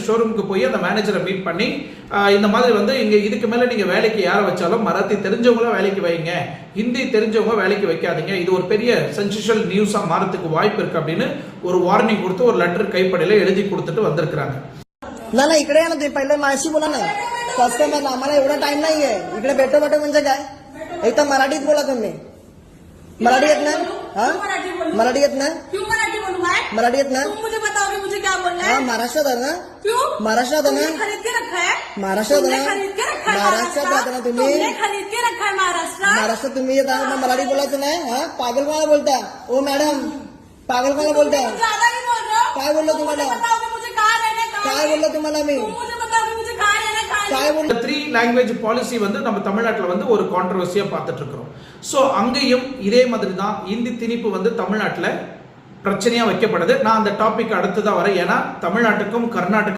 ஷோரூமுக்கு போய் அந்த மேனேஜரை மீட் பண்ணி இந்த மாதிரி வந்து இங்க இதுக்கு மேல நீங்க வேலைக்கு யாரை வச்சாலும் மராத்தி தெரிஞ்சவங்கள வேலைக்கு வைங்க, ஹிந்தி தெரிஞ்சவங்க வேலைக்கு வைக்காதீங்க, இது ஒரு பெரிய சென்சேஷனல் நியூஸா மாறதுக்கு வாய்ப்பு இருக்கு அப்படின்னு ஒரு வார்னிங் கொடுத்து ஒரு லெட்டர் கைப்படையில எழுதி கொடுத்துட்டு வந்திருக்காங்க. ना ना इकडे ना तुम्ही पहिले माझ्याशी बोला ना. कस्टमर आम्हाला एवढा टाइम नाहीये इकडे भेटो म्हणजे काय, एक तर मराठीत बोला तुम्ही. मराठी येत ना? मराठी येत ना? क्यों मराठी बोलूं मैं? मराठी येत ना? तुम मुझे बताओगे मुझे क्या बोलना है? महाराष्ट्रात आहे ना? क्यों? महाराष्ट्रात आहे ना? खरीद के रखा है? महाराष्ट्रात आहे खरीद के ना? रखा है महाराष्ट्रात राहता ना तुम्ही? तुमने खरीद के रखा है महाराष्ट्र. महाराष्ट्रात तुम्ही येत मग मराठी बोलायचं नाही. पागल कोणाला बोलता? ओ मॅडम पागल कोणाला बोलता? ज्यादा ही बोल रहे हो. काय बोललो तुम्हाला? बताओगे मुझे कहाँ रहना है? काय बोललो तुम्हाला मी? मुझे बताओगे मुझे कहाँ रहना है? काय बोललो? 3 லாங்குவேஜ் பாலிசி வந்து நம்ம தமிழ்நாட்டில் வந்து ஒரு கான்ட்ரவர்சியா பார்த்துட்டு இருக்கிறோம். ஸோ அங்கேயும் இதே மாதிரி தான் இந்தி திணிப்பு வந்து தமிழ்நாட்டில் பிரச்சனையா வைக்கப்படுது. நான் அந்த டாபிக் அடுத்ததான் வரேன். ஏன்னா தமிழ்நாட்டுக்கும் கர்நாடக